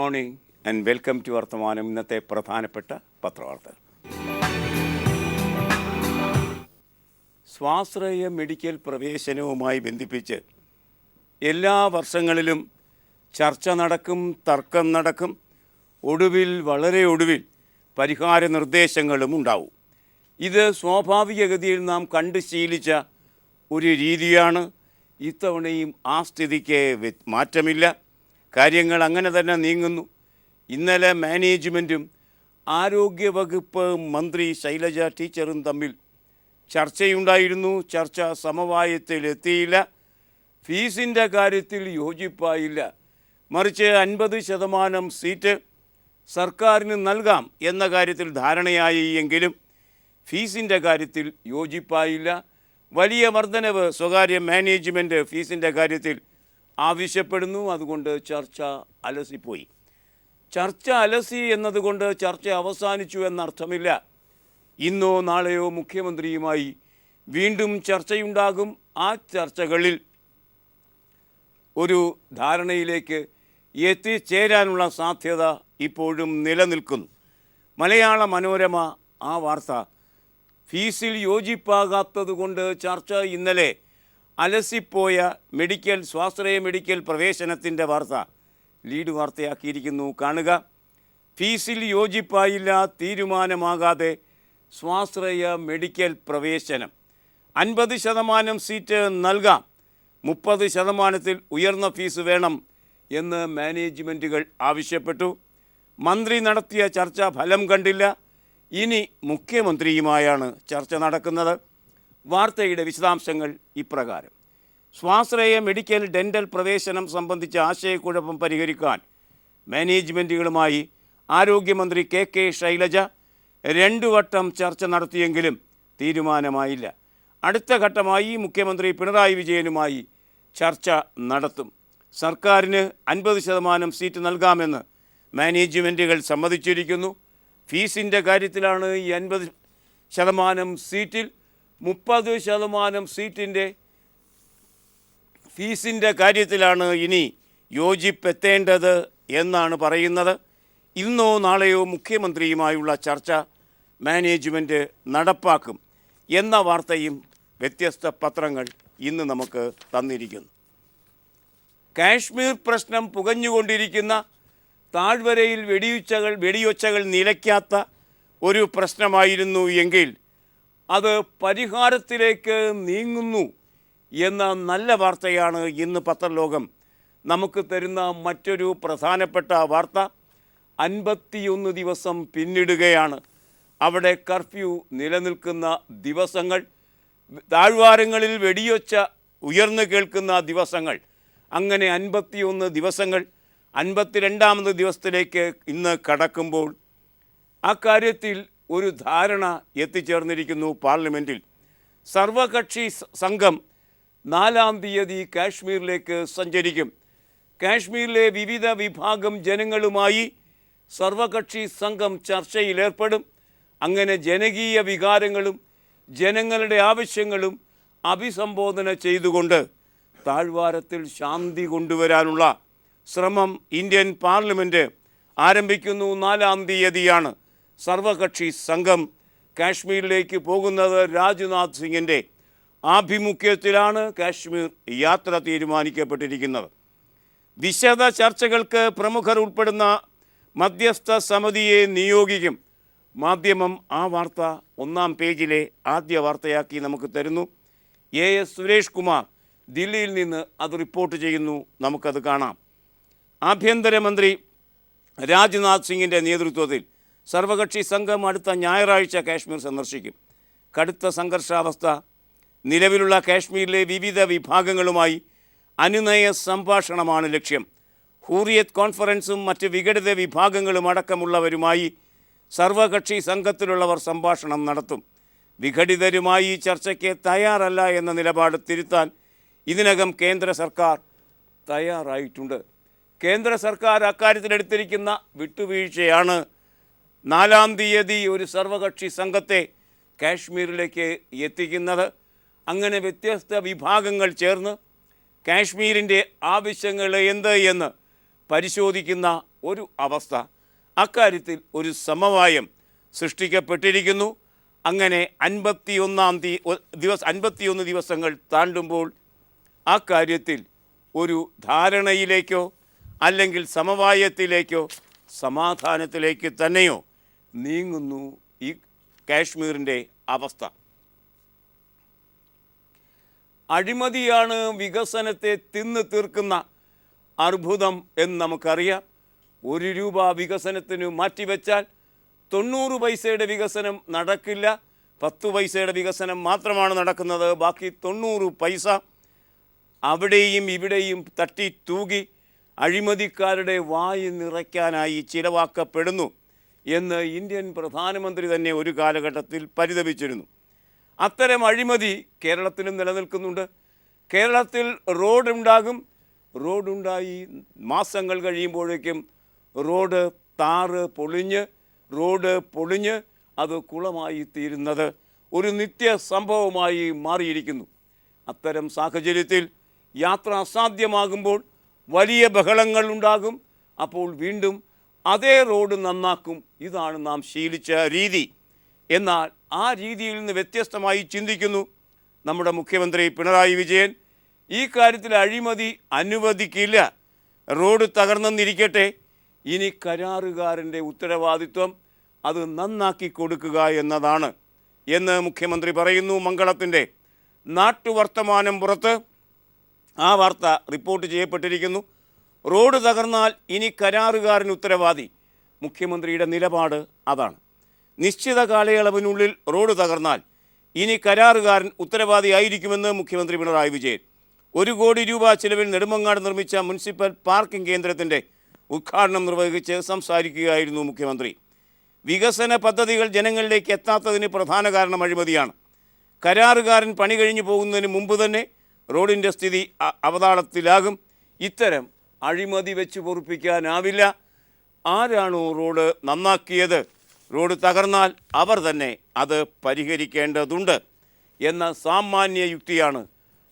Morning and welcome to വർത്തമാനം. ഇന്നത്തെ പ്രധാനപ്പെട്ട പത്രവാർത്തകൾ. സ്വാശ്രയ മെഡിക്കൽ പ്രവേശനവുമായി ബന്ധിപ്പിച്ച് എല്ലാ വർഷങ്ങളിലും ചർച്ച നടക്കും, തർക്കം നടക്കും, വളരെ ഒടുവിൽ പരിഹാര നിർദ്ദേശങ്ങളും ഉണ്ടാവും. ഇത് സ്വാഭാവികഗതിയിൽ നാം കണ്ട് ശീലിച്ച ഒരു രീതിയാണ്. ഇത്തവണയും ആ സ്ഥിതിക്ക് മാറ്റമില്ല. കാര്യങ്ങൾ അങ്ങനെ തന്നെ നീങ്ങുന്നു. ഇന്നലെ മാനേജ്മെൻറ്റും ആരോഗ്യവകുപ്പ് മന്ത്രി ശൈലജ ടീച്ചറും തമ്മിൽ ചർച്ചയുണ്ടായിരുന്നു. ചർച്ച സമവായത്തിലെത്തിയില്ല. ഫീസിൻ്റെ കാര്യത്തിൽ യോജിപ്പായില്ല. മറിച്ച് 50% സീറ്റ് സർക്കാരിന് നൽകാം എന്ന കാര്യത്തിൽ ധാരണയായി. എങ്കിലും ഫീസിൻ്റെ കാര്യത്തിൽ യോജിപ്പായില്ല. വലിയ വർധനവ് സ്വകാര്യ മാനേജ്മെൻറ്റ് ഫീസിൻ്റെ കാര്യത്തിൽ ആവശ്യപ്പെടുന്നു. അതുകൊണ്ട് ചർച്ച അലസിപ്പോയി. ചർച്ച അലസി എന്നതുകൊണ്ട് ചർച്ച അവസാനിച്ചു എന്നർത്ഥമില്ല. ഇന്നോ നാളെയോ മുഖ്യമന്ത്രിയുമായി വീണ്ടും ചർച്ചയുണ്ടാകും. ആ ചർച്ചകളിൽ ഒരു ധാരണയിലേക്ക് എത്തിച്ചേരാനുള്ള സാധ്യത ഇപ്പോഴും നിലനിൽക്കുന്നു. മലയാള മനോരമ ആ വാർത്ത, ഫീസിൽ യോജിപ്പാകാത്തത് കൊണ്ട് ചർച്ച ഇന്നലെ അലസിപ്പോയ സ്വാശ്രയ മെഡിക്കൽ പ്രവേശനത്തിൻ്റെ വാർത്ത ലീഡ് വാർത്തയാക്കിയിരിക്കുന്നു. കാണുക. ഫീസിൽ യോജിപ്പായില്ല, തീരുമാനമാകാതെ സ്വാശ്രയ മെഡിക്കൽ പ്രവേശനം. 50% സീറ്റ് നൽകാം, 30%-ത്തിൽ ഉയർന്ന ഫീസ് വേണം എന്ന് മാനേജ്മെൻറ്റുകൾ ആവശ്യപ്പെട്ടു. മന്ത്രി നടത്തിയ ചർച്ച ഫലം കണ്ടില്ല. ഇനി മുഖ്യമന്ത്രിയുമായാണ് ചർച്ച നടക്കുന്നത്. വാർത്തയുടെ വിശദാംശങ്ങൾ ഇപ്രകാരം. സ്വാശ്രയ മെഡിക്കൽ ഡെൻ്റൽ പ്രവേശനം സംബന്ധിച്ച ആശയക്കുഴപ്പം പരിഹരിക്കാൻ മാനേജ്മെൻറ്റുകളുമായി ആരോഗ്യമന്ത്രി കെ ശൈലജ 2 വട്ടം ചർച്ച നടത്തിയെങ്കിലും തീരുമാനമായില്ല. അടുത്ത ഘട്ടമായി മുഖ്യമന്ത്രി പിണറായി വിജയനുമായി ചർച്ച നടത്തും. സർക്കാരിന് 50% സീറ്റ് നൽകാമെന്ന് മാനേജ്മെൻറ്റുകൾ സമ്മതിച്ചിരിക്കുന്നു. ഫീസിൻ്റെ കാര്യത്തിലാണ് ഈ 50% സീറ്റിൽ 30% സീറ്റിൻ്റെ ഫീസിൻ്റെ കാര്യത്തിലാണ് ഇനി യോജിപ്പെത്തേണ്ടത് എന്നാണ് പറയുന്നത്. ഇന്നോ നാളെയോ മുഖ്യമന്ത്രിയുമായുള്ള ചർച്ച മാനേജ്മെൻറ്റ് നടപ്പാക്കും എന്ന വാർത്തയും വ്യത്യസ്ത പത്രങ്ങൾ ഇന്ന് നമുക്ക് തന്നിരിക്കുന്നു. കാശ്മീർ പ്രശ്നം പുകഞ്ഞുകൊണ്ടിരിക്കുന്ന, താഴ്വരയിൽ വെടിയൊച്ചകൾ നിലയ്ക്കാത്ത ഒരു പ്രശ്നമായിരുന്നു എങ്കിൽ അത് പരിഹാരത്തിലേക്ക് നീങ്ങുന്നു എന്ന നല്ല വാർത്തയാണ് ഇന്ന് പത്രലോകം നമുക്ക് തരുന്ന മറ്റൊരു പ്രധാനപ്പെട്ട വാർത്ത. 51 ദിവസം പിന്നിടുകയാണ്. അവിടെ കർഫ്യൂ നിലനിൽക്കുന്ന ദിവസങ്ങൾ, താഴ്വാരങ്ങളിൽ വെടിയൊച്ച ഉയർന്നു കേൾക്കുന്ന ദിവസങ്ങൾ. അങ്ങനെ 51 ദിവസങ്ങൾ 52ാമത് ദിവസത്തിലേക്ക് ഇന്ന് കടക്കുമ്പോൾ ആ കാര്യത്തിൽ ഒരു ധാരണ എത്തിച്ചേർന്നിരിക്കുന്നു പാർലമെൻറ്റിൽ. സർവകക്ഷി സംഘം 4-ാം തീയതി കാശ്മീരിലേക്ക് സഞ്ചരിക്കും. കാശ്മീരിലെ വിവിധ വിഭാഗം ജനങ്ങളുമായി സർവകക്ഷി സംഘം ചർച്ചയിലേർപ്പെടും. അങ്ങനെ ജനകീയ വികാരങ്ങളും ജനങ്ങളുടെ ആവശ്യങ്ങളും അഭിസംബോധന ചെയ്തുകൊണ്ട് താഴ്വാരത്തിൽ ശാന്തി കൊണ്ടുവരാനുള്ള ശ്രമം ഇന്ത്യൻ പാർലമെൻറ്റ് ആരംഭിക്കുന്നു. 4-ാം തീയതിയാണ് സർവകക്ഷി സംഘം കാശ്മീരിലേക്ക് പോകുന്നത്. രാജ്നാഥ് സിംഗിൻ്റെ ആഭിമുഖ്യത്തിലാണ് കാശ്മീർ യാത്ര തീരുമാനിക്കപ്പെട്ടിരിക്കുന്നത്. വിശദ ചർച്ചകൾക്ക് പ്രമുഖർ ഉൾപ്പെടുന്ന മധ്യസ്ഥ സമിതിയെ നിയോഗിക്കും. മാധ്യമം ആ വാർത്ത 1-ാം പേജിലെ ആദ്യ വാർത്തയാക്കി നമുക്ക് തരുന്നു. AS സുരേഷ് കുമാർ ദില്ലിയിൽ നിന്ന് അത് റിപ്പോർട്ട് ചെയ്യുന്നു. നമുക്കത് കാണാം. ആഭ്യന്തരമന്ത്രി രാജ്നാഥ് സിംഗിൻ്റെ നേതൃത്വത്തിൽ സർവകക്ഷി സംഘം അടുത്ത ഞായറാഴ്ച കാശ്മീർ സന്ദർശിക്കും. കടുത്ത സംഘർഷാവസ്ഥ നിലവിലുള്ള കാശ്മീരിലെ വിവിധ വിഭാഗങ്ങളുമായി അനുനയ സംഭാഷണമാണ് ലക്ഷ്യം. ഹൂറിയത്ത് കോൺഫറൻസും മറ്റ് വിഘടിത വിഭാഗങ്ങളും അടക്കമുള്ളവരുമായി സർവകക്ഷി സംഘത്തിലുള്ളവർ സംഭാഷണം നടത്തും. വിഘടിതരുമായി ചർച്ചയ്ക്ക് തയ്യാറല്ല എന്ന നിലപാട് തിരുത്താൻ ഇതിനകം കേന്ദ്ര സർക്കാർ തയ്യാറായിട്ടുണ്ട്. കേന്ദ്ര സർക്കാർ അക്കാര്യത്തിലെടുത്തിരിക്കുന്ന വിട്ടുവീഴ്ചയാണ് 4-ാം തീയതി ഒരു സർവകക്ഷി സംഘത്തെ കാശ്മീരിലേക്ക് എത്തിക്കുന്നത്. അങ്ങനെ വ്യത്യസ്ത വിഭാഗങ്ങൾ ചേർന്ന് കാശ്മീരിൻ്റെ ആവശ്യങ്ങൾ എന്ത് എന്ന് പരിശോധിക്കുന്ന ഒരു അവസ്ഥ. അക്കാര്യത്തിൽ ഒരു സമവായം സൃഷ്ടിക്കപ്പെട്ടിരിക്കുന്നു. അങ്ങനെ 51 ദിവസങ്ങൾ താണ്ടുമ്പോൾ ആ കാര്യത്തിൽ ഒരു ധാരണയിലേക്കോ അല്ലെങ്കിൽ സമവായത്തിലേക്കോ സമാധാനത്തിലേക്ക് തന്നെയോ നീങ്ങുന്നു ഈ കാശ്മീരിൻ്റെ അവസ്ഥ. അഴിമതിയാണ് വികസനത്തെ തിന്നു തീർക്കുന്ന അർബുദം എന്ന് നമുക്കറിയാം. 1 രൂപ വികസനത്തിന് മാറ്റിവെച്ചാൽ 90 പൈസയുടെ വികസനം നടക്കില്ല. 10 പൈസയുടെ വികസനം മാത്രമാണ് നടക്കുന്നത്. ബാക്കി 90 പൈസ അവിടെയും ഇവിടെയും തട്ടി തൂകി അഴിമതിക്കാരുടെ വായി നിറയ്ക്കാനായി ചിലവാക്കപ്പെടുന്നു എന്ന് ഇന്ത്യൻ പ്രധാനമന്ത്രി തന്നെ ഒരു കാലഘട്ടത്തിൽ പരിതപിച്ചിരുന്നു. അത്തരം അഴിമതി കേരളത്തിലും നിലനിൽക്കുന്നുണ്ട്. കേരളത്തിൽ റോഡുണ്ടാകും. റോഡുണ്ടായി മാസങ്ങൾ കഴിയുമ്പോഴേക്കും റോഡ് പൊളിഞ്ഞ് അത് കുളമായി തീരുന്നത് ഒരു നിത്യ സംഭവമായി മാറിയിരിക്കുന്നു. അത്തരം സാഹചര്യത്തിൽ യാത്ര അസാധ്യമാകുമ്പോൾ വലിയ ബഹളങ്ങൾ ഉണ്ടാകും. അപ്പോൾ വീണ്ടും അതേ റോഡ് നന്നാക്കും. ഇതാണ് നാം ശീലിച്ച രീതി. എന്നാൽ ആ രീതിയിൽ നിന്ന് വ്യത്യസ്തമായി ചിന്തിക്കുന്നു നമ്മുടെ മുഖ്യമന്ത്രി പിണറായി വിജയൻ. ഈ കാര്യത്തിൽ അഴിമതി അനുവദിക്കില്ല. റോഡ് തകർന്നെന്നിരിക്കട്ടെ, ഇനി കരാറുകാരൻ്റെ ഉത്തരവാദിത്വം അത് നന്നാക്കി കൊടുക്കുക എന്നതാണ് എന്ന് മുഖ്യമന്ത്രി പറയുന്നു. മംഗളത്തിൻ്റെ നാട്ടുവർത്തമാനം പുറത്ത് ആ വാർത്ത റിപ്പോർട്ട് ചെയ്യപ്പെട്ടിരിക്കുന്നു. റോഡ് തകർന്നാൽ ഇനി കരാറുകാരൻ ഉത്തരവാദി. മുഖ്യമന്ത്രിയുടെ നിലപാട് അതാണ്. നിശ്ചിത കാലയളവിനുള്ളിൽ റോഡ് തകർന്നാൽ ഇനി കരാറുകാരൻ ഉത്തരവാദിയായിരിക്കുമെന്ന് മുഖ്യമന്ത്രി പിണറായി വിജയൻ. 1 കോടി രൂപ ചിലവിൽ നെടുമങ്ങാട് നിർമ്മിച്ച മുനിസിപ്പൽ പാർക്കിംഗ് കേന്ദ്രത്തിൻ്റെ ഉദ്ഘാടനം നിർവഹിച്ച് സംസാരിക്കുകയായിരുന്നു മുഖ്യമന്ത്രി. വികസന പദ്ധതികൾ ജനങ്ങളിലേക്ക് എത്താത്തതിന് പ്രധാന കാരണം അഴിമതിയാണ്. കരാറുകാരൻ പണി കഴിഞ്ഞു പോകുന്നതിന് മുമ്പ് തന്നെ റോഡിൻ്റെ സ്ഥിതി അവതാളത്തിലാകും. ഇത്തരം അഴിമതി വെച്ച് പൊറുപ്പിക്കാനാവില്ല. ആരാണോ റോഡ് നന്നാക്കിയത്, റോഡ് തകർന്നാൽ അവർ തന്നെ അത് പരിഹരിക്കേണ്ടതുണ്ട് എന്ന സാമാന്യ യുക്തിയാണ്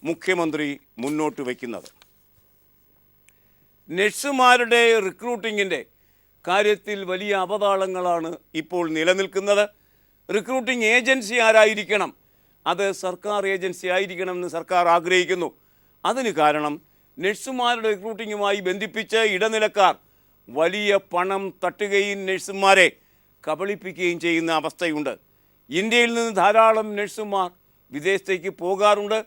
മുഖ്യമന്ത്രി മുന്നോട്ട് വയ്ക്കുന്നത്. നഴ്സുമാരുടെ റിക്രൂട്ടിങ്ങിൻ്റെ കാര്യത്തിൽ വലിയ അവതാളങ്ങളാണ് ഇപ്പോൾ നിലനിൽക്കുന്നത്. റിക്രൂട്ടിംഗ് ഏജൻസി ആരായിരിക്കണം? അത് സർക്കാർ ഏജൻസി ആയിരിക്കണമെന്ന് സർക്കാർ ആഗ്രഹിക്കുന്നു. അതിന് കാരണം നഴ്സുമാരുടെ റിക്രൂട്ടിങ്ങുമായി ബന്ധിപ്പിച്ച് ഇടനിലക്കാർ വലിയ പണം തട്ടുകയും നഴ്സുമാരെ കബളിപ്പിക്കുകയും ചെയ്യുന്ന അവസ്ഥയുണ്ട്. ഇന്ത്യയിൽ നിന്ന് ധാരാളം നഴ്സുമാർ വിദേശത്തേക്ക് പോകാറുണ്ട്.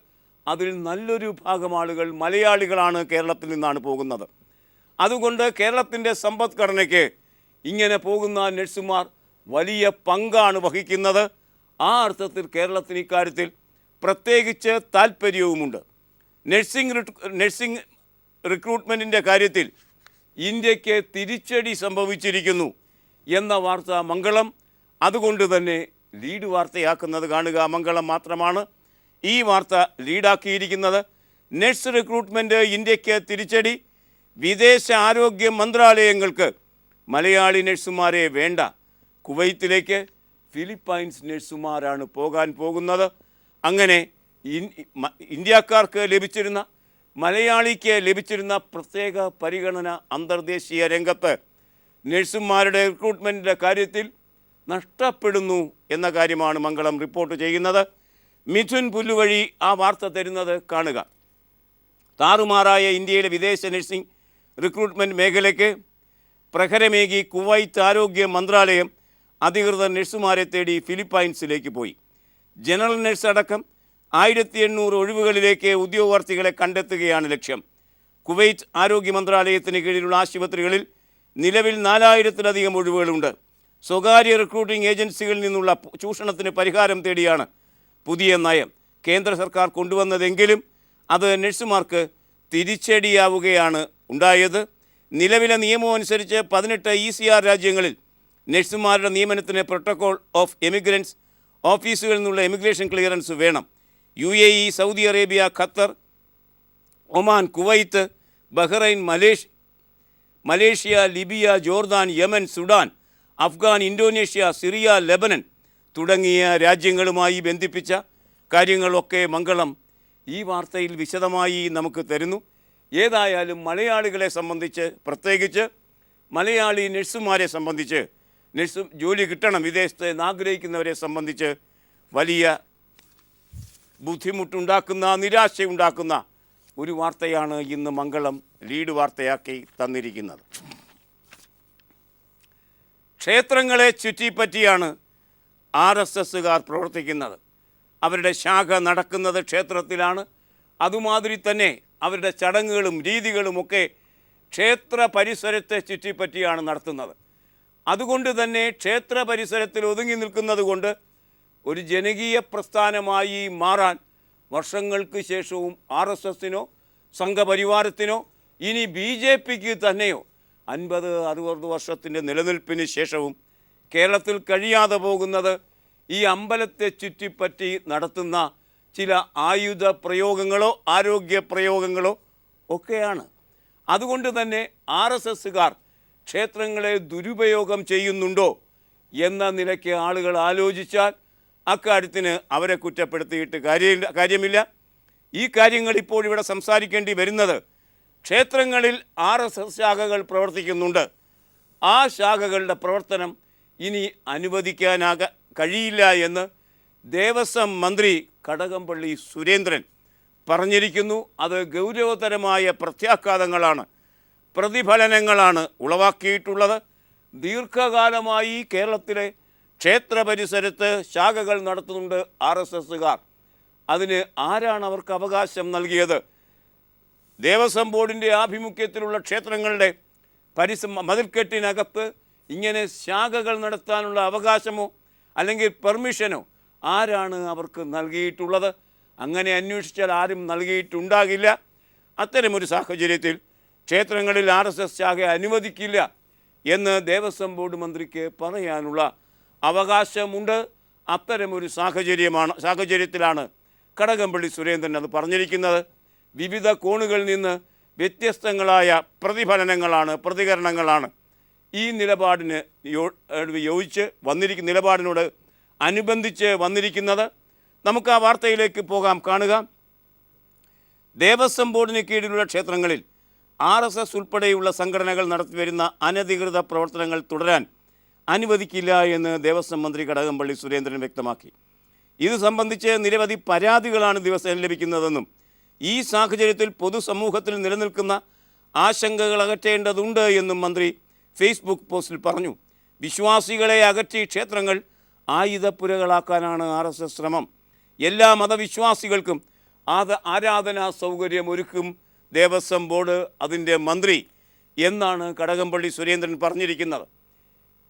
അതിൽ നല്ലൊരു ഭാഗം ആളുകൾ മലയാളികളാണ്, കേരളത്തിൽ നിന്നാണ് പോകുന്നത്. അതുകൊണ്ട് കേരളത്തിൻ്റെ സമ്പദ്ഘടനയ്ക്ക് ഇങ്ങനെ പോകുന്ന നഴ്സുമാർ വലിയ പങ്കാണ് വഹിക്കുന്നത്. ആ അർത്ഥത്തിൽ കേരളത്തിന് ഇക്കാര്യത്തിൽ പ്രത്യേകിച്ച് താൽപ്പര്യവുമുണ്ട്. നഴ്സിംഗ് റിക്രൂട്ട്മെൻറ്റിൻ്റെ കാര്യത്തിൽ ഇന്ത്യക്ക് തിരിച്ചടി സംഭവിച്ചിരിക്കുന്നു എന്ന വാർത്ത മംഗളം അതുകൊണ്ട് തന്നെ ലീഡ് വാർത്തയാക്കുന്നത് കാണുക. മംഗളം മാത്രമാണ് ഈ വാർത്ത ലീഡാക്കിയിരിക്കുന്നത്. നഴ്സ് റിക്രൂട്ട്മെൻറ്റ് ഇന്ത്യക്ക് തിരിച്ചടി. വിദേശ ആരോഗ്യ മന്ത്രാലയങ്ങൾക്ക് മലയാളി നഴ്സുമാരെ വേണ്ട. കുവൈത്തിലേക്ക് ഫിലിപ്പൈൻസ് നഴ്സുമാരാണ് പോകാൻ പോകുന്നത്. അങ്ങനെ ഇന്ത്യക്കാർക്ക് ലഭിച്ചിരുന്ന, മലയാളിക്ക് ലഭിച്ചിരുന്ന പ്രത്യേക പരിഗണന അന്തർദേശീയ രംഗത്ത് നഴ്സുമാരുടെ റിക്രൂട്ട്മെൻറ്റിൻ്റെ കാര്യത്തിൽ നഷ്ടപ്പെടുന്നു എന്ന കാര്യമാണ് മംഗളം റിപ്പോർട്ട് ചെയ്യുന്നത്. മിഥുൻ പുല്ലുവഴി ആ വാർത്ത തരുന്നത് കാണുക. താറുമാറായ ഇന്ത്യയിലെ വിദേശ നഴ്സിംഗ് റിക്രൂട്ട്മെൻറ്റ് മേഖലയ്ക്ക് പ്രഹരമേകി കുവൈത്ത് ആരോഗ്യ മന്ത്രാലയം അധികൃതർ നഴ്സുമാരെ തേടി ഫിലിപ്പൈൻസിലേക്ക് പോയി. ജനറൽ നഴ്സ് അടക്കം 1800 ഒഴിവുകളിലേക്ക് ഉദ്യോഗാർത്ഥികളെ കണ്ടെത്തുകയാണ് ലക്ഷ്യം. കുവൈറ്റ് ആരോഗ്യ മന്ത്രാലയത്തിന് കീഴിലുള്ള ആശുപത്രികളിൽ നിലവിൽ 4000-ലധികം ഒഴിവുകളുണ്ട്. സ്വകാര്യ റിക്രൂട്ടിംഗ് ഏജൻസികളിൽ നിന്നുള്ള ചൂഷണത്തിന് പരിഹാരം തേടിയാണ് പുതിയ നയം കേന്ദ്ര സർക്കാർ കൊണ്ടുവന്നതെങ്കിലും അത് നഴ്സുമാർക്ക് തിരിച്ചടിയാവുകയാണ് ഉണ്ടായത്. നിലവിലെ നിയമം അനുസരിച്ച് 18 ECR രാജ്യങ്ങളിൽ നഴ്സുമാരുടെ നിയമനത്തിന് പ്രോട്ടോകോൾ ഓഫ് എമിഗ്രൻസ് ഓഫീസുകളിൽ നിന്നുള്ള എമിഗ്രേഷൻ ക്ലിയറൻസ് വേണം. UAE, Saudi Arabia, Qatar, Oman, Kuwait, Bahrain, Malaysia, Libya, Jordan, Yemen, Sudan, Afghan, Indonesia, Syria, Lebanon തുടങ്ങിയ രാജ്യങ്ങളുമായി ബന്ധിപ്പിച്ച കാര്യങ്ങളൊക്കെ മംഗളം ഈ വാർത്തയിൽ വിശദമായി നമുക്ക് തരുന്നു. ഏതായാലും മലയാളികളെ സംബന്ധിച്ച്, പ്രത്യേകിച്ച് മലയാളി നഴ്സുമാരെ സംബന്ധിച്ച് ജോലി കിട്ടണം വിദേശത്ത് ആഗ്രഹിക്കുന്നവരെ സംബന്ധിച്ച് വലിയ ബുദ്ധിമുട്ടുണ്ടാക്കുന്ന നിരാശയുണ്ടാക്കുന്ന ഒരു വാർത്തയാണ് ഇന്ന് മംഗളം ലീഡ് വാർത്തയാക്കി തന്നിരിക്കുന്നത്. ക്ഷേത്രങ്ങളെ ചുറ്റിപ്പറ്റിയാണ് RSSകാർ പ്രവർത്തിക്കുന്നത്. അവരുടെ ശാഖ നടക്കുന്നത് ക്ഷേത്രത്തിലാണ്. അതുമാതിരി തന്നെ അവരുടെ ചടങ്ങുകളും രീതികളുമൊക്കെ ക്ഷേത്ര പരിസരത്തെ ചുറ്റിപ്പറ്റിയാണ് നടത്തുന്നത്. അതുകൊണ്ട് തന്നെ ക്ഷേത്ര പരിസരത്തിൽ ഒതുങ്ങി നിൽക്കുന്നത് കൊണ്ട് ഒരു ജനകീയ പ്രസ്ഥാനമായി മാറാൻ വർഷങ്ങൾക്ക് ശേഷവും RSSനോ സംഘപരിവാരത്തിനോ ഇനി BJPക്ക് തന്നെയോ 50-60 വർഷത്തിൻ്റെ നിലനിൽപ്പിന് ശേഷവും കേരളത്തിൽ കഴിയാതെ പോകുന്നത് ഈ അമ്പലത്തെ ചുറ്റിപ്പറ്റി നടത്തുന്ന ചില ആയുധ പ്രയോഗങ്ങളോ ആരോഗ്യ പ്രയോഗങ്ങളോ ഒക്കെയാണ്. അതുകൊണ്ട് തന്നെ RSSകാർ ക്ഷേത്രങ്ങളെ ദുരുപയോഗം ചെയ്യുന്നുണ്ടോ എന്ന നിലയ്ക്ക് ആളുകൾ ആലോചിച്ചാൽ അക്കാര്യത്തിന് അവരെ കുറ്റപ്പെടുത്തിയിട്ട് കാര്യമില്ല. ഈ കാര്യങ്ങൾ ഇപ്പോൾ ഇവിടെ സംസാരിക്കേണ്ടി വരുന്നത് ക്ഷേത്രങ്ങളിൽ RSS ശാഖകൾ പ്രവർത്തിക്കുന്നുണ്ട്. ആ ശാഖകളുടെ പ്രവർത്തനം ഇനി കഴിയില്ല എന്ന് ദേവസ്വം മന്ത്രി കടകംപള്ളി സുരേന്ദ്രൻ പറഞ്ഞിരിക്കുന്നു. അത് ഗൗരവതരമായ പ്രത്യാഘാതങ്ങളാണ്, പ്രതിഫലനങ്ങളാണ് ഉളവാക്കിയിട്ടുള്ളത്. ദീർഘകാലമായി കേരളത്തിലെ ക്ഷേത്ര പരിസരത്ത് ശാഖകൾ നടത്തുന്നുണ്ട് RSSകാർ. അതിന് ആരാണ് അവർക്ക് അവകാശം നൽകിയത്? ദേവസ്വം ബോർഡിൻ്റെ ആഭിമുഖ്യത്തിലുള്ള ക്ഷേത്രങ്ങളുടെ മതിൽക്കെട്ടിനകത്ത് ഇങ്ങനെ ശാഖകൾ നടത്താനുള്ള അവകാശമോ അല്ലെങ്കിൽ പെർമിഷനോ ആരാണ് അവർക്ക് നൽകിയിട്ടുള്ളത്? അങ്ങനെ അന്വേഷിച്ചാൽ ആരും നൽകിയിട്ടുണ്ടാകില്ല. അത്തരമൊരു സാഹചര്യത്തിൽ ക്ഷേത്രങ്ങളിൽ RSS ശാഖ അനുവദിക്കില്ല എന്ന് ദേവസ്വം ബോർഡ് മന്ത്രിക്ക് പറയാനുള്ള അവകാശമുണ്ട്. അത്തരമൊരു സാഹചര്യത്തിലാണ് കടകംപള്ളി സുരേന്ദ്രൻ അത് പറഞ്ഞിരിക്കുന്നത്. വിവിധ കോണുകളിൽ നിന്ന് വ്യത്യസ്തങ്ങളായ പ്രതികരണങ്ങളാണ് ഈ നിലപാടിന് നിലപാടിനോട് അനുബന്ധിച്ച് വന്നിരിക്കുന്നത്. നമുക്ക് ആ വാർത്തയിലേക്ക് പോകാം. കാണുക. ദേവസ്വം ബോർഡിന് കീഴിലുള്ള ക്ഷേത്രങ്ങളിൽ RSS ഉൾപ്പെടെയുള്ള സംഘടനകൾ നടത്തിവരുന്ന അനധികൃത പ്രവർത്തനങ്ങൾ തുടരാൻ അനുവദിക്കില്ല എന്ന് ദേവസ്വം മന്ത്രി കടകംപള്ളി സുരേന്ദ്രൻ വ്യക്തമാക്കി. ഇത് സംബന്ധിച്ച് നിരവധി പരാതികളാണ് ദിവസേന ലഭിക്കുന്നതെന്നും ഈ സാഹചര്യത്തിൽ പൊതുസമൂഹത്തിൽ നിലനിൽക്കുന്ന ആശങ്കകൾ അകറ്റേണ്ടതുണ്ട് എന്നും മന്ത്രി ഫേസ്ബുക്ക് പോസ്റ്റിൽ പറഞ്ഞു. വിശ്വാസികളെ അകറ്റി ക്ഷേത്രങ്ങൾ ആയുധപ്പുരകളാക്കാനാണ് RSS ശ്രമം. എല്ലാ മതവിശ്വാസികൾക്കും ആരാധനാ സൗകര്യം ഒരുക്കും ദേവസ്വം ബോർഡ്, അതിൻ്റെ മന്ത്രി എന്നാണ് കടകംപള്ളി സുരേന്ദ്രൻ പറഞ്ഞിരിക്കുന്നത്.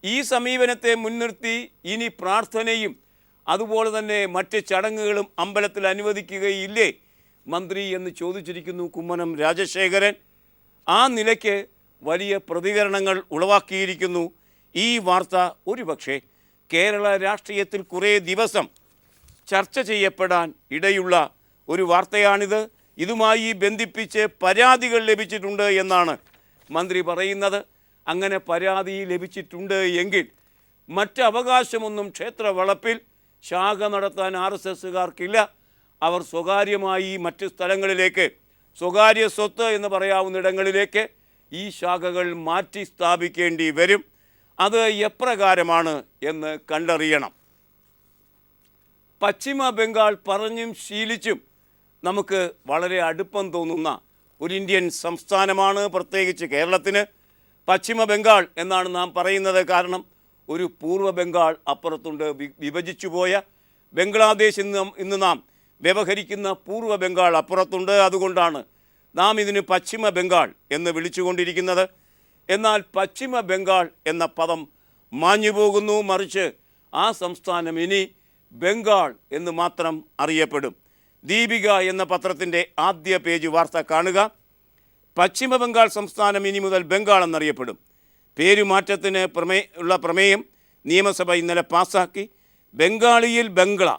ഈ സമീപനത്തെ മുൻനിർത്തി ഇനി പ്രാർത്ഥനയും അതുപോലെ തന്നെ മറ്റ് ചടങ്ങുകളും അമ്പലത്തിൽ അനുവദിക്കുകയില്ലേ മന്ത്രി എന്ന് ചോദിച്ചിരിക്കുന്നു കുമ്മനം രാജശേഖരൻ. ആ നിലയ്ക്ക് വലിയ പ്രതികരണങ്ങൾ ഉളവാക്കിയിരിക്കുന്നു ഈ വാർത്ത. ഒരുപക്ഷെ കേരള രാഷ്ട്രീയത്തിൽ കുറേ ദിവസം ചർച്ച ചെയ്യപ്പെടാൻ ഇടയുള്ള ഒരു വാർത്തയാണിത്. ഇതുമായി ബന്ധിപ്പിച്ച് പരാതികൾ ലഭിച്ചിട്ടുണ്ട് എന്നാണ് മന്ത്രി പറയുന്നത്. അങ്ങനെ പരാതി ലഭിച്ചിട്ടുണ്ട് എങ്കിൽ മറ്റ് അവകാശമൊന്നും ക്ഷേത്ര വളപ്പിൽ ശാഖ നടത്താൻ RSSകാർക്കില്ല. അവർ സ്വകാര്യമായി മറ്റ് സ്ഥലങ്ങളിലേക്ക്, സ്വകാര്യ സ്വത്ത് എന്ന് പറയാവുന്ന ഇടങ്ങളിലേക്ക് ഈ ശാഖകൾ മാറ്റി സ്ഥാപിക്കേണ്ടി വരും. അത് എപ്രകാരമാണ് എന്ന് കണ്ടറിയണം. പശ്ചിമ ബംഗാൾ പറഞ്ഞും ശീലിച്ചും നമുക്ക് വളരെ അടുപ്പം തോന്നുന്ന ഒരു ഇന്ത്യൻ സംസ്ഥാനമാണ്. പ്രത്യേകിച്ച് കേരളത്തിന് പശ്ചിമ ബംഗാൾ എന്നാണ് നാം പറയുന്നത്. കാരണം ഒരു പൂർവ്വ ബംഗാൾ അപ്പുറത്തുണ്ട്. വിഭജിച്ചു പോയ ബംഗ്ലാദേശ് ഇന്ന് നാം വ്യവഹരിക്കുന്ന പൂർവ്വ ബംഗാൾ അപ്പുറത്തുണ്ട്. അതുകൊണ്ടാണ് നാം ഇതിന് പശ്ചിമ ബംഗാൾ എന്ന് വിളിച്ചുകൊണ്ടിരിക്കുന്നത്. എന്നാൽ പശ്ചിമ ബംഗാൾ എന്ന പദം മാഞ്ഞു പോകുന്നു. മറിച്ച് ആ സംസ്ഥാനം ഇനി ബംഗാൾ എന്ന് മാത്രം അറിയപ്പെടും. ദീപിക എന്ന പത്രത്തിൻ്റെ ആദ്യ പേജ് വാർത്ത കാണുക. പശ്ചിമ ബംഗാൾ സംസ്ഥാനം ഇനി മുതൽ ബംഗാൾ എന്നറിയപ്പെടും. പേരുമാറ്റത്തിന് പ്രമേയം നിയമസഭ ഇന്നലെ പാസ്സാക്കി. ബംഗാളിയിൽ ബംഗ്ല,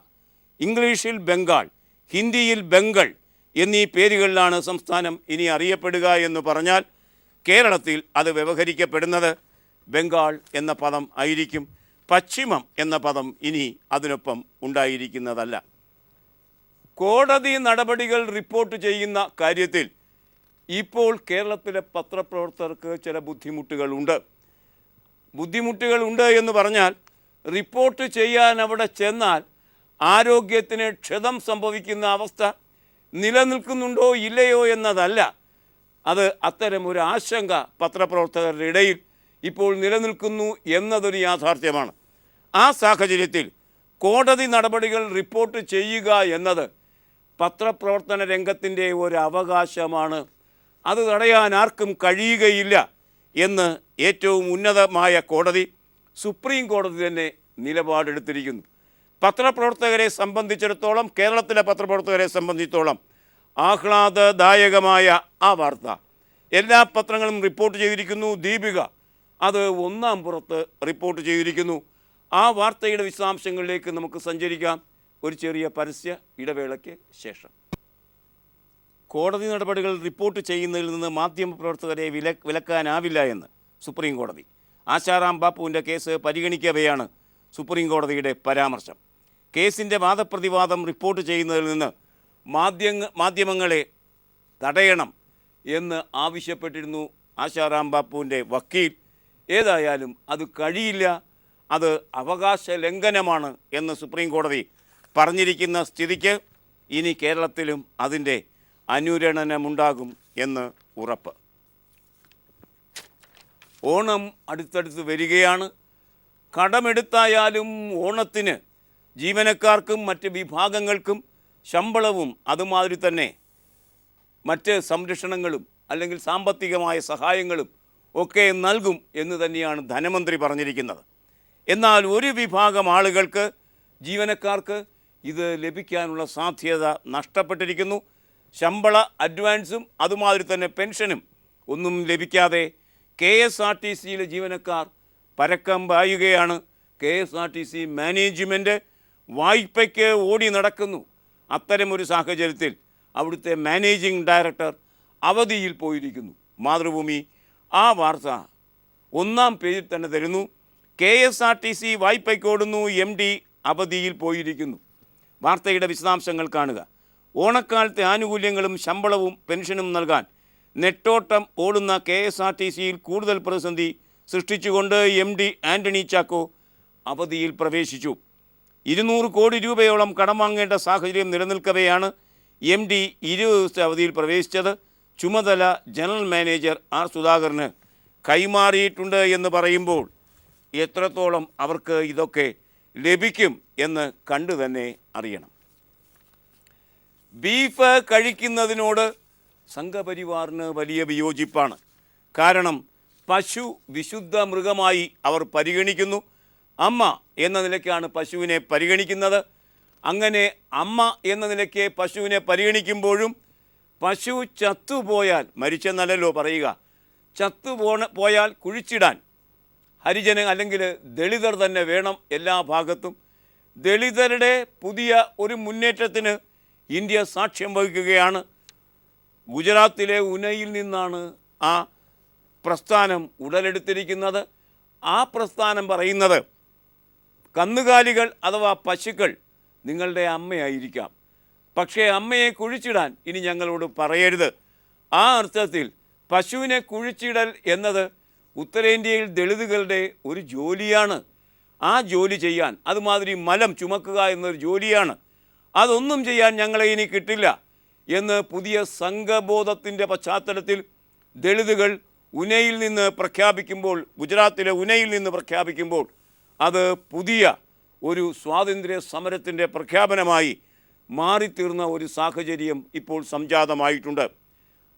ഇംഗ്ലീഷിൽ ബംഗാൾ, ഹിന്ദിയിൽ ബംഗൾ എന്നീ പേരുകളിലാണ് സംസ്ഥാനം ഇനി അറിയപ്പെടുക എന്ന് പറഞ്ഞാൽ കേരളത്തിൽ അത് വ്യവഹരിക്കപ്പെടുന്നത് ബംഗാൾ എന്ന പദം ആയിരിക്കും. പശ്ചിമം എന്ന പദം ഇനി അതിനൊപ്പം ഉണ്ടായിരിക്കുന്നതല്ല. കോടതി നടപടികൾ റിപ്പോർട്ട് ചെയ്യുന്ന കാര്യത്തിൽ ഇപ്പോൾ കേരളത്തിലെ പത്രപ്രവർത്തകർക്ക് ചില ബുദ്ധിമുട്ടുകളുണ്ട് എന്ന് പറഞ്ഞാൽ റിപ്പോർട്ട് ചെയ്യാൻ അവിടെ ചെന്നാൽ ആരോഗ്യത്തിന് ക്ഷതം സംഭവിക്കുന്ന അവസ്ഥ നിലനിൽക്കുന്നുണ്ടോ ഇല്ലയോ എന്നതല്ല, അത് അത്തരമൊരു ആശങ്ക പത്രപ്രവർത്തകരുടെ ഇടയിൽ ഇപ്പോൾ നിലനിൽക്കുന്നു എന്നതൊരു യാഥാർത്ഥ്യമാണ്. ആ സാഹചര്യത്തിൽ കോടതി നടപടികൾ റിപ്പോർട്ട് ചെയ്യുക എന്നത് പത്രപ്രവർത്തന രംഗത്തിൻ്റെ ഒരു അവകാശമാണ്. അത് തടയാൻ ആർക്കും കഴിയുകയില്ല എന്ന് ഏറ്റവും ഉന്നതമായ കോടതി, സുപ്രീം കോടതി തന്നെ നിലപാടെടുത്തിരിക്കുന്നു. പത്രപ്രവർത്തകരെ സംബന്ധിച്ചിടത്തോളം, കേരളത്തിലെ പത്രപ്രവർത്തകരെ സംബന്ധിച്ചിടത്തോളം ആഹ്ലാദദായകമായ ആ വാർത്ത എല്ലാ പത്രങ്ങളും റിപ്പോർട്ട് ചെയ്തിരിക്കുന്നു. ദീപിക അത് ഒന്നാം പുറത്ത് റിപ്പോർട്ട് ചെയ്തിരിക്കുന്നു. ആ വാർത്തയുടെ വിശദാംശങ്ങളിലേക്ക് നമുക്ക് സഞ്ചരിക്കാം ഒരു ചെറിയ പരസ്യ ഇടവേളയ്ക്ക് ശേഷം. കോടതി നടപടികൾ റിപ്പോർട്ട് ചെയ്യുന്നതിൽ നിന്ന് മാധ്യമപ്രവർത്തകരെ വിലക്കാനാവില്ല എന്ന് സുപ്രീം കോടതി. ആശാറാം ബാപ്പുവിൻ്റെ കേസ് പരിഗണിക്കവെയാണ് സുപ്രീം കോടതിയുടെ പരാമർശം. കേസിൻ്റെ വാദപ്രതിവാദം റിപ്പോർട്ട് ചെയ്യുന്നതിൽ നിന്ന് മാധ്യമങ്ങളെ തടയണം എന്ന് ആവശ്യപ്പെട്ടിരുന്നു ആശാറാം ബാപ്പുവിൻ്റെ വക്കീൽ. ഏതായാലും അത് കഴിയില്ല, അത് അവകാശ ലംഘനമാണ് എന്ന് സുപ്രീം കോടതി പറഞ്ഞിരിക്കുന്ന സ്ഥിതിക്ക് ഇനി കേരളത്തിലും അതിൻ്റെ അനുരണനമുണ്ടാകും എന്ന് ഉറപ്പ്. ഓണം അടുത്തടുത്ത് വരികയാണ്. കടമെടുത്തായാലും ഓണത്തിന് ജീവനക്കാർക്കും മറ്റ് വിഭാഗങ്ങൾക്കും ശമ്പളവും അതുമാതിരി തന്നെ മറ്റ് സംരക്ഷണങ്ങളും അല്ലെങ്കിൽ സാമ്പത്തികമായ സഹായങ്ങളും ഒക്കെ നൽകും എന്ന് തന്നെയാണ് ധനമന്ത്രി പറഞ്ഞിരിക്കുന്നത്. എന്നാൽ ഒരു വിഭാഗം ആളുകൾക്ക്, ജീവനക്കാർക്ക് ഇത് ലഭിക്കാനുള്ള സാധ്യത നഷ്ടപ്പെട്ടിരിക്കുന്നു. ശമ്പള അഡ്വാൻസും അതുമാതിരി തന്നെ പെൻഷനും ഒന്നും ലഭിക്കാതെ KSRTCയിലെ ജീവനക്കാർ പരക്കം പായുകയാണ്. KSRTC മാനേജ്മെൻറ്റ് വായ്പയ്ക്ക് ഓടി നടക്കുന്നു. അത്തരമൊരു സാഹചര്യത്തിൽ അവിടുത്തെ മാനേജിംഗ് ഡയറക്ടർ അവധിയിൽ പോയിരിക്കുന്നു. മാതൃഭൂമി ആ വാർത്ത ഒന്നാം പേജിൽ തന്നെ തരുന്നു. KSRTC വായ്പയ്ക്കോടുന്നു, MD അവധിയിൽ പോയിരിക്കുന്നു. വാർത്തയുടെ വിശദാംശങ്ങൾ കാണുക. ഓണക്കാലത്തെ ആനുകൂല്യങ്ങളും ശമ്പളവും പെൻഷനും നൽകാൻ നെട്ടോട്ടം ഓടുന്ന KSRTCയിൽ കൂടുതൽ പ്രതിസന്ധി സൃഷ്ടിച്ചുകൊണ്ട് MD ആൻ്റണി ചാക്കോ അവധിയിൽ പ്രവേശിച്ചു. 200 കോടി രൂപയോളം കടം വാങ്ങേണ്ട സാഹചര്യം നിലനിൽക്കവെയാണ് MD 20 ദിവസത്തെ അവധിയിൽ പ്രവേശിച്ചത്. ചുമതല ജനറൽ മാനേജർ R സുധാകരന് കൈമാറിയിട്ടുണ്ട് എന്ന് പറയുമ്പോൾ എത്രത്തോളം അവർക്ക് ഇതൊക്കെ ലഭിക്കും എന്ന് കണ്ടു തന്നെ അറിയണം. ബീഫ് കഴിക്കുന്നതിനോട് സംഘപരിവാറിന് വലിയ വിയോജിപ്പാണ്. കാരണം പശു വിശുദ്ധ മൃഗമായി അവർ പരിഗണിക്കുന്നു. അമ്മ എന്ന നിലയ്ക്കാണ് പശുവിനെ പരിഗണിക്കുന്നത്. അങ്ങനെ അമ്മ എന്ന നിലയ്ക്ക് പശുവിനെ പരിഗണിക്കുമ്പോഴും പശു ചത്തുപോയാൽ, മരിച്ചെന്നല്ലല്ലോ പറയുക, പോയാൽ കുഴിച്ചിടാൻ ഹരിജന അല്ലെങ്കിൽ ദളിതർ തന്നെ വേണം എല്ലാ ഭാഗത്തും. ദളിതരുടെ പുതിയ ഒരു മുന്നേറ്റത്തിന് ഇന്ത്യ സാക്ഷ്യം വഹിക്കുകയാണ്. ഗുജറാത്തിലെ ഉനയിൽ നിന്നാണ് ആ പ്രസ്ഥാനം ഉടലെടുത്തിരിക്കുന്നത്. ആ പ്രസ്ഥാനം പറയുന്നത് കന്നുകാലികൾ അഥവാ പശുക്കൾ നിങ്ങളുടെ അമ്മയായിരിക്കാം, പക്ഷേ അമ്മയെ കുഴിച്ചിടാൻ ഇനി ഞങ്ങളോട് പറയരുത്. ആ അർത്ഥത്തിൽ പശുവിനെ കുഴിച്ചിടൽ എന്നത് ഉത്തരേന്ത്യയിൽ ദളിതുകളുടെ ഒരു ജോലിയാണ്. ആ ജോലി ചെയ്യാൻ, അതുമാതിരി മലം ചുമക്കുക എന്നൊരു ജോലിയാണ്. അതൊന്നും ചെയ്യാൻ ഞങ്ങളെ ഇനി കിട്ടില്ല എന്ന് പുതിയ സംഘബോധത്തിൻ്റെ പശ്ചാത്തലത്തിൽ ദളിതുകൾ ഉനയിൽ നിന്ന് പ്രഖ്യാപിക്കുമ്പോൾ, ഗുജറാത്തിലെ ഉനയിൽ നിന്ന് പ്രഖ്യാപിക്കുമ്പോൾ അത് പുതിയ ഒരു സ്വാതന്ത്ര്യ സമരത്തിൻ്റെ പ്രഖ്യാപനമായി മാറിത്തീർന്ന ഒരു സാഹചര്യം ഇപ്പോൾ സംജാതമായിട്ടുണ്ട്.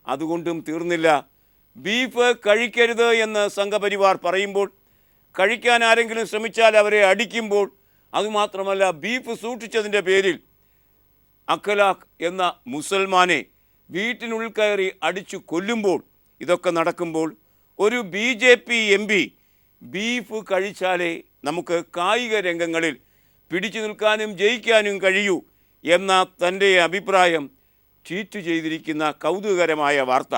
അതുകൊണ്ടും തീർന്നില്ല. ബീഫ് കഴിക്കരുത് എന്ന് സംഘപരിവാർ പറയുമ്പോൾ, കഴിക്കാൻ ആരെങ്കിലും ശ്രമിച്ചാൽ അവരെ അടിക്കുമ്പോൾ, അതുമാത്രമല്ല ബീഫ് സൂക്ഷിച്ചതിൻ്റെ പേരിൽ അഖലാഖ് എന്ന മുസൽമാനെ വീട്ടിനുള്ളിൽ കയറി അടിച്ചു കൊല്ലുമ്പോൾ, ഇതൊക്കെ നടക്കുമ്പോൾ ഒരു BJP MP ബീഫ് കഴിച്ചാലേ നമുക്ക് കായിക രംഗങ്ങളിൽ പിടിച്ചു നിൽക്കാനും ജയിക്കാനും കഴിയൂ എന്ന തൻ്റെ അഭിപ്രായം ട്വീറ്റ് ചെയ്തിരിക്കുന്ന കൗതുകകരമായ വാർത്ത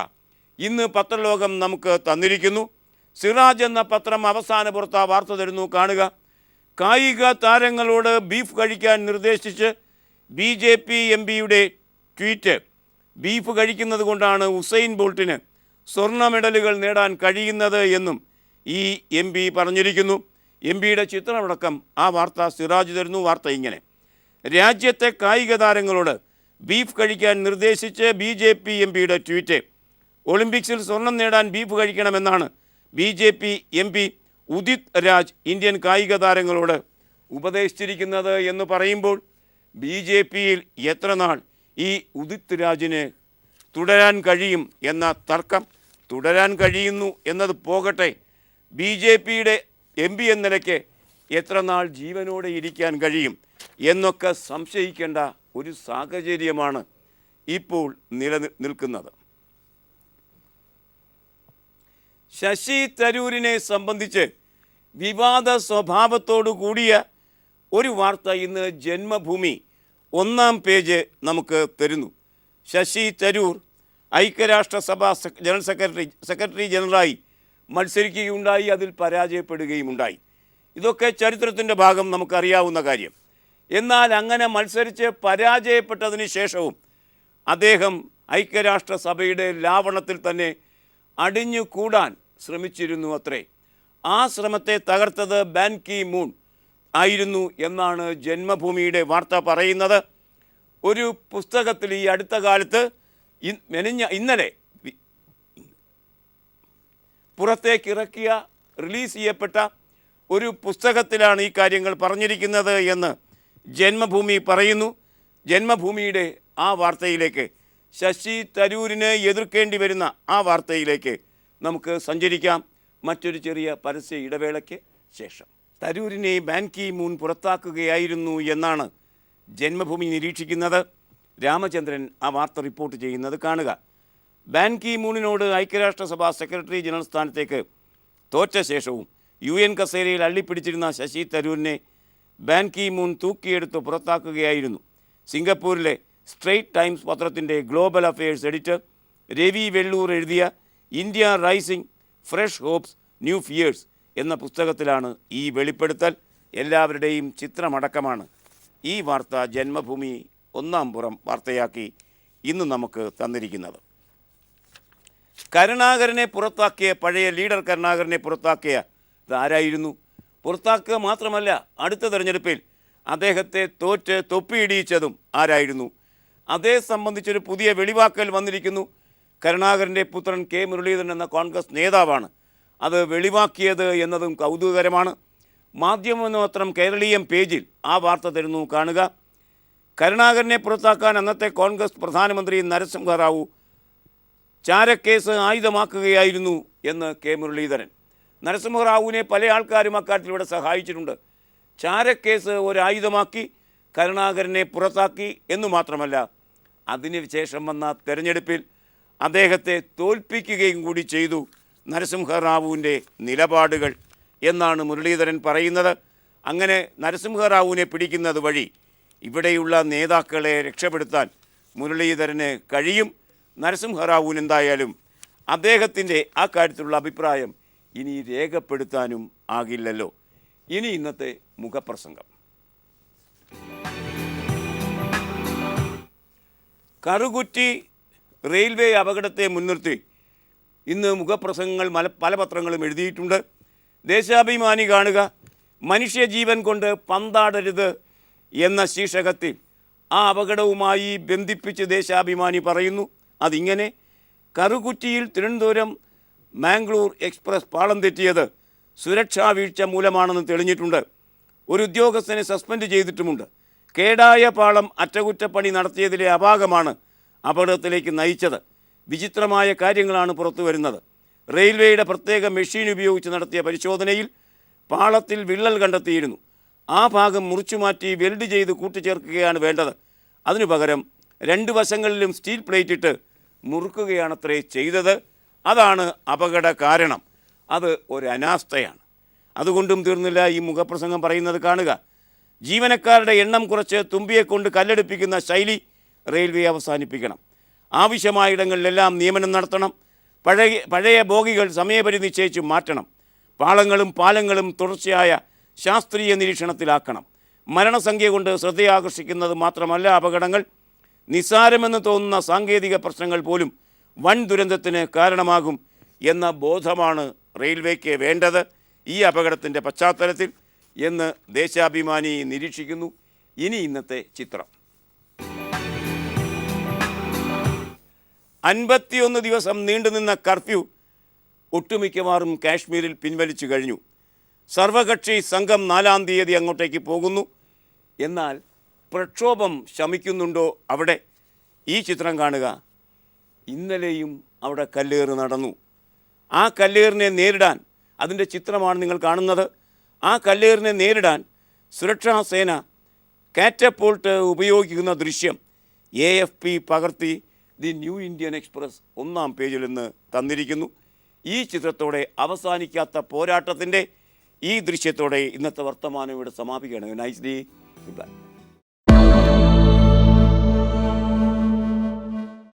ഇന്ന് പത്രലോകം നമുക്ക് തന്നിരിക്കുന്നു. സിറാജ് എന്ന പത്രം അവസാന പുറത്ത് ആ വാർത്ത തരുന്നു, കാണുക. കായിക താരങ്ങളോട് ബീഫ് കഴിക്കാൻ നിർദ്ദേശിച്ച് BJP MPയുടെ ട്വീറ്റ്. ബീഫ് കഴിക്കുന്നത് കൊണ്ടാണ് ഉസൈൻ ബോൾട്ടിന് സ്വർണ്ണ മെഡലുകൾ നേടാൻ കഴിയുന്നത് എന്നും ഈ എം പി പറഞ്ഞിരിക്കുന്നു. എം പിയുടെ ചിത്രമടക്കം ആ വാർത്ത സിറാജ് തരുന്നു. വാർത്ത ഇങ്ങനെ: രാജ്യത്തെ കായിക താരങ്ങളോട് ബീഫ് കഴിക്കാൻ നിർദ്ദേശിച്ച് BJP എം പിയുടെ ട്വീറ്റ്. ഒളിമ്പിക്സിൽ സ്വർണം നേടാൻ ബീഫ് കഴിക്കണമെന്നാണ് BJP M P Udit Raj Indian കായിക താരങ്ങളോട് ഉപദേശിച്ചിരിക്കുന്നത് എന്ന് പറയുമ്പോൾ BJPയിൽ എത്ര നാൾ ഈ ഉദിത് രാജിന് തുടരാൻ കഴിയും എന്ന തർക്കം തുടരാൻ കഴിയുന്നു എന്നത് പോകട്ടെ, BJPയുടെ എം പി എന്ന നിലയ്ക്ക് എത്ര നാൾ ജീവനോടെ ഇരിക്കാൻ കഴിയും എന്നൊക്കെ സംശയിക്കേണ്ട ഒരു സാഹചര്യമാണ് ഇപ്പോൾ നിലനിൽക്കുന്നത്. ശശി തരൂരിനെ സംബന്ധിച്ച് വിവാദ സ്വഭാവത്തോടു കൂടിയ ഒരു വാർത്ത ഇന്ന് ജന്മഭൂമി 1-ാം പേജ് നമുക്ക് തരുന്നു. ശശി തരൂർ ഐക്യരാഷ്ട്രസഭ ജനറൽ സെക്രട്ടറി ജനറലായി മത്സരിക്കുകയുണ്ടായി, അതിൽ പരാജയപ്പെടുകയുമുണ്ടായി. ഇതൊക്കെ ചരിത്രത്തിൻ്റെ ഭാഗം നമുക്കറിയാവുന്ന കാര്യം. എന്നാൽ അങ്ങനെ മത്സരിച്ച് പരാജയപ്പെട്ടതിന് ശേഷവും അദ്ദേഹം ഐക്യരാഷ്ട്രസഭയുടെ ലാവണത്തിൽ തന്നെ അടിഞ്ഞുകൂടാൻ ശ്രമിച്ചിരുന്നു അത്രേ. ആ ശ്രമത്തെ തകർത്തത് ബാൻ കി മൂൺ ആയിരുന്നു എന്നാണ് ജന്മഭൂമിയുടെ വാർത്ത പറയുന്നത്. ഒരു പുസ്തകത്തിൽ ഈ അടുത്ത കാലത്ത് ഇന്നലെ പുറത്തേക്കിറക്കിയ റിലീസ് ചെയ്യപ്പെട്ട ഒരു പുസ്തകത്തിലാണ് ഈ കാര്യങ്ങൾ പറഞ്ഞിരിക്കുന്നത് എന്ന് ജന്മഭൂമി പറയുന്നു. ജന്മഭൂമിയുടെ ആ വാർത്തയിലേക്ക്, ശശി തരൂരിനെ എതിർക്കേണ്ടി വരുന്ന ആ വാർത്തയിലേക്ക് നമുക്ക് സഞ്ചരിക്കാം മറ്റൊരു ചെറിയ പരസ്യ ഇടവേളയ്ക്ക് ശേഷം. തരൂരിനെ ബാൻ കി മൂൺ പുറത്താക്കുകയായിരുന്നു എന്നാണ് ജന്മഭൂമി നിരീക്ഷിക്കുന്നത്. രാമചന്ദ്രൻ ആ വാർത്ത റിപ്പോർട്ട് ചെയ്യുന്നത് കാണുക. ബാൻ കി മൂണിനോട് ഐക്യരാഷ്ട്രസഭ സെക്രട്ടറി ജനറൽ സ്ഥാനത്തേക്ക് തോറ്റ ശേഷവും UN കസേരയിൽ അള്ളിപ്പിടിച്ചിരുന്ന ശശി തരൂരിനെ ബാൻ കി മൂൺ തൂക്കിയെടുത്ത് പുറത്താക്കുകയായിരുന്നു. സിംഗപ്പൂരിലെ സ്ട്രെയ്റ്റ് ടൈംസ് പത്രത്തിൻ്റെ global affairs editor Ravi Velloor എഴുതിയ India Rising Fresh Hopes New Fears എന്ന പുസ്തകത്തിലാണ് ഈ വെളിപ്പെടുത്തൽ. എല്ലാവരുടെയും ചിത്രമടക്കമാണ് ഈ വാർത്ത ജന്മഭൂമി 1-ാം പുറം വാർത്തയാക്കി ഇന്ന് നമുക്ക് തന്നിരിക്കുന്നത്. കരുണാകരനെ പുറത്താക്കിയ പഴയ ലീഡർ കരുണാകരനെ പുറത്താക്കിയ ഇതാരായിരുന്നു? പുറത്താക്കുക മാത്രമല്ല, അടുത്ത തെരഞ്ഞെടുപ്പിൽ അദ്ദേഹത്തെ തോറ്റ് തൊപ്പിയിടിയിച്ചതും ആരായിരുന്നു? അതേ സംബന്ധിച്ചൊരു പുതിയ വെളിവാക്കൽ വന്നിരിക്കുന്നു. കരുണാകരൻ്റെ പുത്രൻ K മുരളീധരൻ എന്ന കോൺഗ്രസ് നേതാവാണ് അത് വെളിവാക്കിയത് എന്നതും കൗതുകകരമാണ്. മാധ്യമപത്രം കേരളീയം പേജിൽ ആ വാർത്ത തരുന്നു കാണുക. കരുണാകരനെ പുറത്താക്കാൻ അന്നത്തെ കോൺഗ്രസ് പ്രധാനമന്ത്രി നരസിംഹറാവു ചാരക്കേസ് ആയുധമാക്കുകയായിരുന്നു എന്ന് K മുരളീധരൻ. നരസിംഹറാവുവിനെ പല ആൾക്കാരും അക്കാര്യത്തിലൂടെ സഹായിച്ചിട്ടുണ്ട്. ചാരക്കേസ് ഒരായുധമാക്കി കരുണാകരനെ പുറത്താക്കി എന്നു മാത്രമല്ല, അതിനുശേഷം വന്ന തെരഞ്ഞെടുപ്പിൽ അദ്ദേഹത്തെ തോൽപ്പിക്കുകയും കൂടി ചെയ്തു നരസിംഹറാവുവിൻ്റെ നിലപാടുകൾ എന്നാണ് മുരളീധരൻ പറയുന്നത്. അങ്ങനെ നരസിംഹറാവുവിനെ പിടിക്കുന്നത് വഴി ഇവിടെയുള്ള നേതാക്കളെ രക്ഷപ്പെടുത്താൻ മുരളീധരന് കഴിയും. നരസിംഹറാവുവിന് എന്തായാലും അദ്ദേഹത്തിൻ്റെ ആ കാര്യത്തിലുള്ള അഭിപ്രായം ഇനി രേഖപ്പെടുത്താനും ആകില്ലല്ലോ. ഇനി ഇന്നത്തെ മുഖപ്രസംഗം. കറുകുറ്റി റെയിൽവേ അപകടത്തെ മുൻനിർത്തി ഇന്ന് മുഖപ്രസംഗങ്ങൾ പല പത്രങ്ങളും എഴുതിയിട്ടുണ്ട്. ദേശാഭിമാനി കാണുക, മനുഷ്യജീവൻ കൊണ്ട് പന്താടരുത് എന്ന ശീർഷകത്തിൽ ആ അപകടവുമായി ബന്ധിപ്പിച്ച് ദേശാഭിമാനി പറയുന്നു. അതിങ്ങനെ: കറുകുറ്റിയിൽ തിരുവനന്തപുരം മാംഗ്ലൂർ എക്സ്പ്രസ് പാളം തെറ്റിയത് സുരക്ഷാ വീഴ്ച മൂലമാണെന്ന് തെളിഞ്ഞിട്ടുണ്ട്. ഒരു ഉദ്യോഗസ്ഥനെ സസ്പെൻഡ് ചെയ്തിട്ടുമുണ്ട്. കേടായ പാളം അറ്റകുറ്റപ്പണി നടത്തിയതിലെ അപാകമാണ് അപകടത്തിലേക്ക് നയിച്ചത്. വിചിത്രമായ കാര്യങ്ങളാണ് പുറത്തു വരുന്നത്. റെയിൽവേയുടെ പ്രത്യേക മെഷീൻ ഉപയോഗിച്ച് നടത്തിയ പരിശോധനയിൽ പാളത്തിൽ വിള്ളൽ കണ്ടെത്തിയിരുന്നു. ആ ഭാഗം മുറിച്ചുമാറ്റി വെൽഡ് ചെയ്ത് കൂട്ടിച്ചേർക്കുകയാണ് വേണ്ടത്. അതിനു പകരം 2 വശങ്ങളിലും സ്റ്റീൽ പ്ലേറ്റ് ഇട്ട് മുറുക്കുകയാണത്രേ ചെയ്തത്. അതാണ് അപകട കാരണം. അത് ഒരു അനാസ്ഥയാണ്. അതുകൊണ്ടും തീർന്നില്ല ഈ മുഖപ്രസംഗം പറയുന്നത് കാണുക. ജീവനക്കാരുടെ എണ്ണം കുറച്ച് തുമ്പിയെക്കൊണ്ട് കല്ലെടുപ്പിക്കുന്ന ശൈലി റെയിൽവേ അവസാനിപ്പിക്കണം. ആവശ്യമായ ഇടങ്ങളിലെല്ലാം നിയമനം നടത്തണം. പഴയ ബോഗികൾ സമയപരിധി നിശ്ചയിച്ച് മാറ്റണം. പാളങ്ങളും പാലങ്ങളും തുടർച്ചയായ ശാസ്ത്രീയ നിരീക്ഷണത്തിലാക്കണം. മരണസംഖ്യ കൊണ്ട് ശ്രദ്ധയാകർഷിക്കുന്നത് മാത്രമല്ല അപകടങ്ങൾ, നിസ്സാരമെന്ന് തോന്നുന്ന സാങ്കേതിക പ്രശ്നങ്ങൾ പോലും വൻ ദുരന്തത്തിന് കാരണമാകും എന്ന ബോധമാണ് റെയിൽവേക്ക് വേണ്ടത് ഈ അപകടത്തിൻ്റെ പശ്ചാത്തലത്തിൽ എന്ന് ദേശാഭിമാനി നിരീക്ഷിക്കുന്നു. ഇനി ഇന്നത്തെ ചിത്രം. 51 ദിവസം നീണ്ടുനിന്ന കർഫ്യൂ ഒട്ടുമിക്കവാറും കാശ്മീരിൽ പിൻവലിച്ചു കഴിഞ്ഞു. സർവകക്ഷി സംഘം 4-ാം തീയതി അങ്ങോട്ടേക്ക് പോകുന്നു. എന്നാൽ പ്രക്ഷോഭം ശമിക്കുന്നുണ്ടോ അവിടെ? ഈ ചിത്രം കാണുക. ഇന്നലെയും അവിടെ കല്ലേറ് നടന്നു. ആ കല്ലേറിനെ നേരിടാൻ, അതിൻ്റെ ചിത്രമാണ് നിങ്ങൾ കാണുന്നത്, ആ കല്ലേറിനെ നേരിടാൻ സുരക്ഷാ സേന കാറ്റപ്പോൾട്ട് ഉപയോഗിക്കുന്ന ദൃശ്യം AFP പകർത്തി ദി ന്യൂ ഇന്ത്യൻ എക്സ്പ്രസ് 1-ാം പേജിൽ നിന്ന് തന്നിരിക്കുന്നു. ഈ ചിത്രത്തോടെ അവസാനിക്കാത്ത പോരാട്ടത്തിൻ്റെ ഈ ദൃശ്യത്തോടെ ഇന്നത്തെ വർത്തമാനം ഇവിടെ സമാപിക്കുകയാണ്. Nice day. Good by.